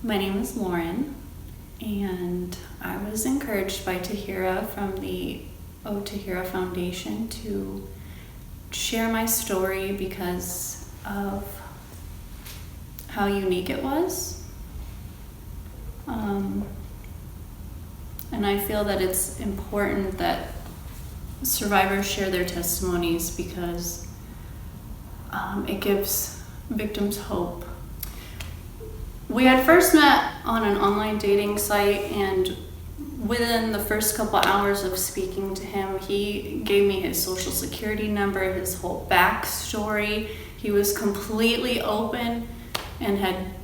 My name is Lauren, and I was encouraged by Tahirah from the Tahirah Foundation to share my story because of how unique it was. And I feel that it's important that survivors share their testimonies because it gives victims hope. We had first met on an online dating site, and within the first couple hours of speaking to him, he gave me his social security number, his whole backstory. He was completely open and had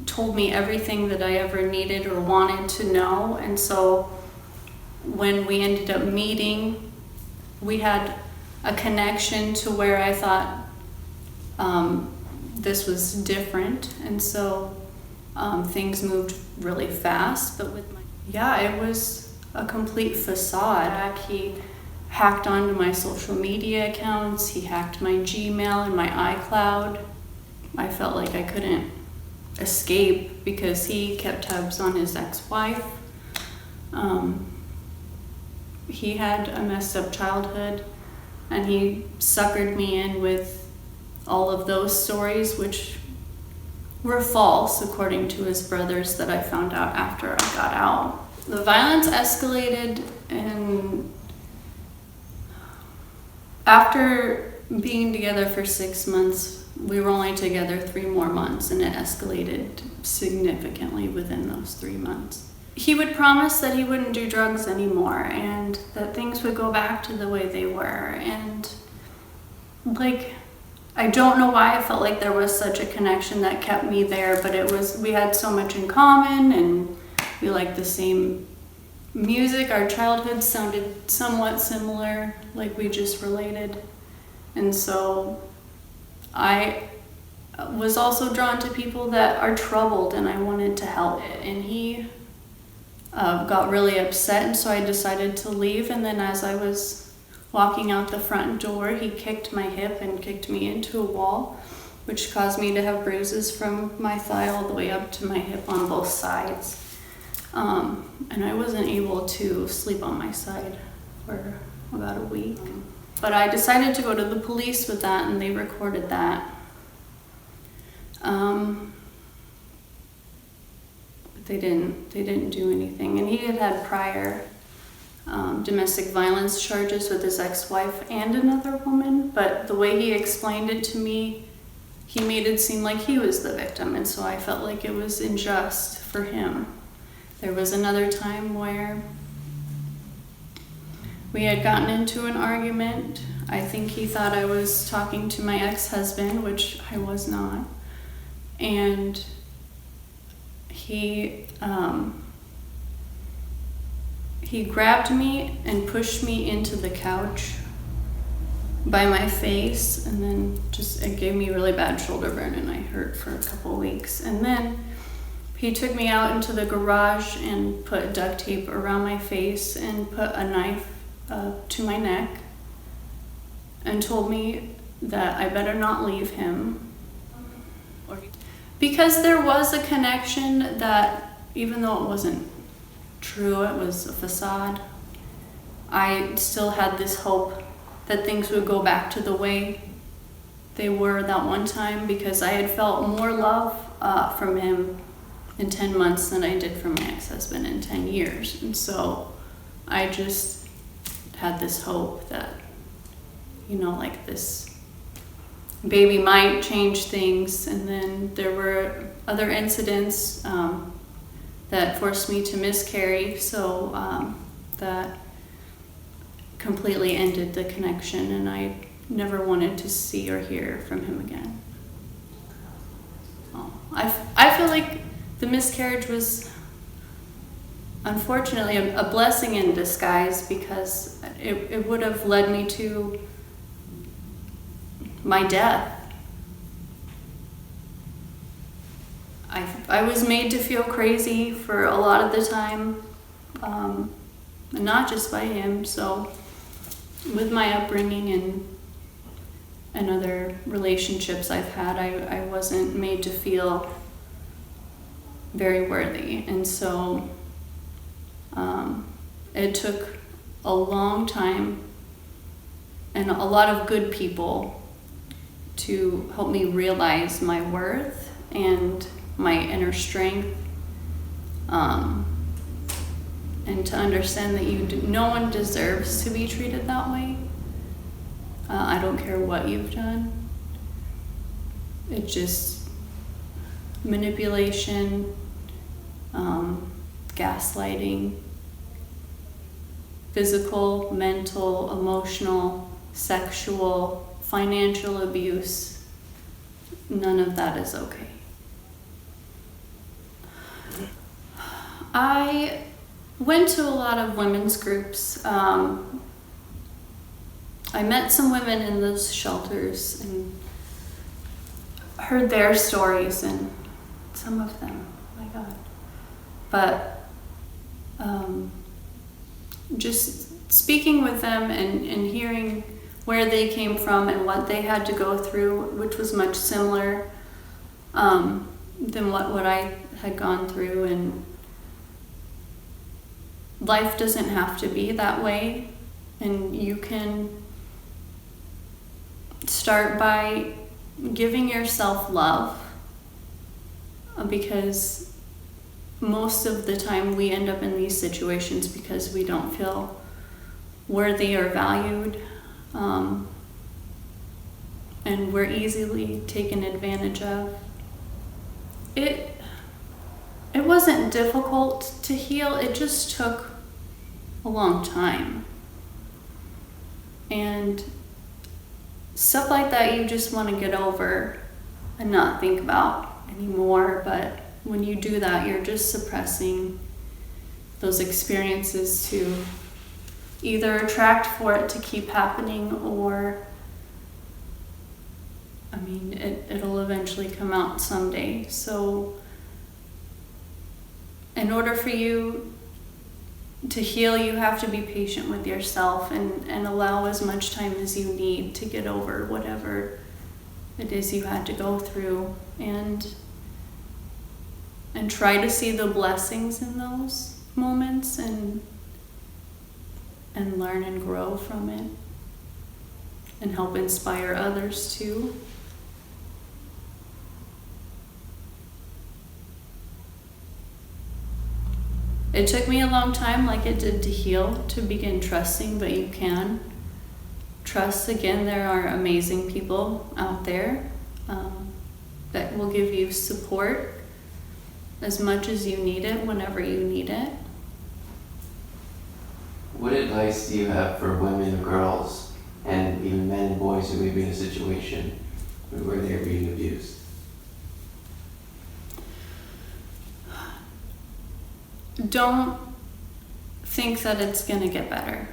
told me everything that I ever needed or wanted to know. And so when we ended up meeting, we had a connection to where I thought this was different. And so things moved really fast. But it was a complete facade. He hacked onto my social media accounts. He hacked my Gmail and my iCloud. I felt like I couldn't escape because he kept tabs on his ex-wife. He had a messed up childhood, and he suckered me in with all of those stories, which were false according to his brothers that I found out after I got out. The violence escalated, and after being together for 6 months, we were only together 3 more months, and it escalated significantly within those 3 months. He would promise that he wouldn't do drugs anymore and that things would go back to the way they were. And I don't know why I felt like there was such a connection that kept me there, but we had so much in common, and we liked the same music. Our childhoods sounded somewhat similar, like we just related. And so I was also drawn to people that are troubled, and I wanted to help. And he got really upset, and so I decided to leave. And then as I was walking out the front door, he kicked my hip and kicked me into a wall, which caused me to have bruises from my thigh all the way up to my hip on both sides. And I wasn't able to sleep on my side for about a week. But I decided to go to the police with that, and they recorded that. But they didn't do anything. And he had prior domestic violence charges with his ex-wife and another woman, but the way he explained it to me, he made it seem like he was the victim, and so I felt like it was unjust for him. There was another time where we had gotten into an argument. I think he thought I was talking to my ex-husband, which I was not. And he grabbed me and pushed me into the couch by my face, and then it gave me really bad shoulder burn, and I hurt for a couple weeks. And then he took me out into the garage and put duct tape around my face and put a knife to my neck and told me that I better not leave him. Because there was a connection that, even though it wasn't true, it was a facade, I still had this hope that things would go back to the way they were that one time, because I had felt more love from him in 10 months than I did from my ex-husband in 10 years. And so I just had this hope that, this baby might change things. And then there were other incidents that forced me to miscarry, so that completely ended the connection, and I never wanted to see or hear from him again. I feel like the miscarriage was unfortunately a blessing in disguise, because it would have led me to my death. I was made to feel crazy for a lot of the time, and not just by him. So with my upbringing and other relationships I've had, I wasn't made to feel very worthy. And so it took a long time and a lot of good people to help me realize my worth and my inner strength, and to understand that no one deserves to be treated that way. I don't care what you've done. It's just manipulation, gaslighting, physical, mental, emotional, sexual, financial abuse. None of that is okay. I went to a lot of women's groups. I met some women in those shelters and heard their stories, and some of them, oh my God. But just speaking with them and hearing where they came from and what they had to go through, which was much similar than what I had gone through. And life doesn't have to be that way, and you can start by giving yourself love, because most of the time we end up in these situations because we don't feel worthy or valued, and we're easily taken advantage of. It wasn't difficult to heal, it just took a long time. And stuff like that you just want to get over and not think about anymore, but when you do that, you're just suppressing those experiences to either attract for it to keep happening, or it'll eventually come out someday. So in order for you to heal, you have to be patient with yourself and allow as much time as you need to get over whatever it is you had to go through, and try to see the blessings in those moments and learn and grow from it, and help inspire others too. It took me a long time, like it did to heal, to begin trusting, but you can trust again. There are amazing people out there that will give you support as much as you need it, whenever you need it. What advice do you have for women, girls, and even men and boys who may be in a situation where they're being abused? Don't think that it's going to get better,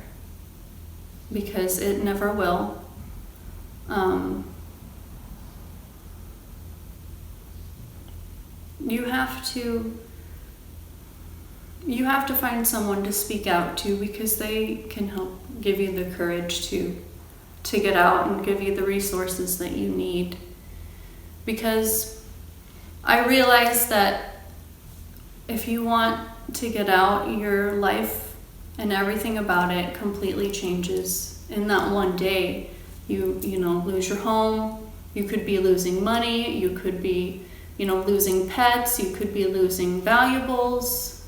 because it never will. You have to find someone to speak out to, because they can help give you the courage to get out and give you the resources that you need. Because I realize that if you want to get out, your life and everything about it completely changes in that one day. You lose your home, you could be losing money, you could be losing pets, you could be losing valuables.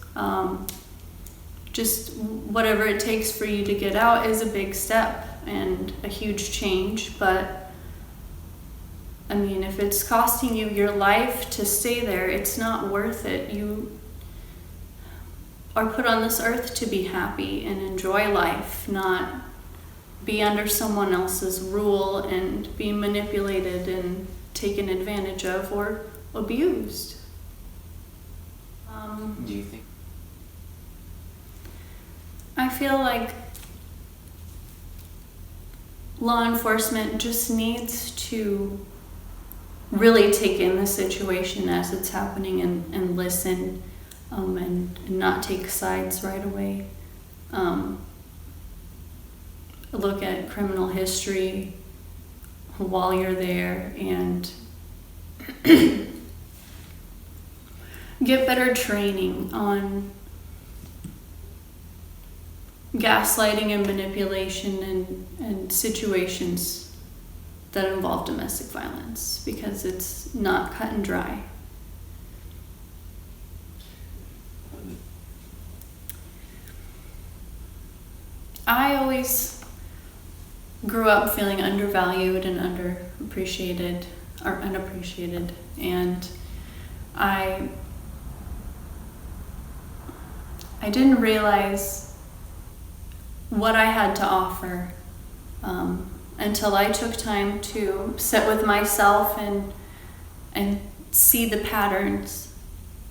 Just whatever it takes for you to get out is a big step and a huge change. But if it's costing you your life to stay there, it's not worth it. You are put on this earth to be happy and enjoy life, not be under someone else's rule and be manipulated and taken advantage of or abused. Do you think? I feel like law enforcement just needs to really take in the situation as it's happening and listen, and not take sides right away. Look at criminal history while you're there, and get better training on gaslighting and manipulation and situations that involve domestic violence, because it's not cut and dry. I always grew up feeling undervalued and underappreciated or unappreciated, and I didn't realize what I had to offer until I took time to sit with myself and see the patterns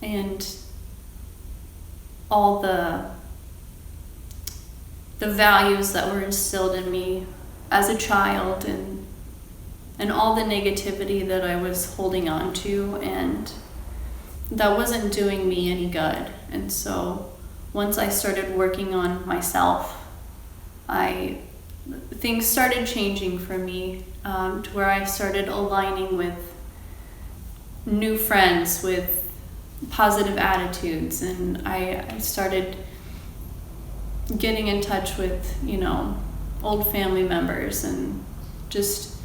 and all the values that were instilled in me as a child, and all the negativity that I was holding on to, and that wasn't doing me any good. And so once I started working on myself, things started changing for me, to where I started aligning with new friends with positive attitudes, and I started getting in touch with, old family members, and just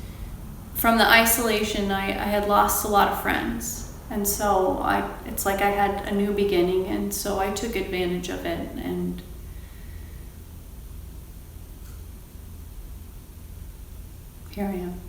from the isolation, I had lost a lot of friends, and so it's like I had a new beginning, and so I took advantage of it, and here I am.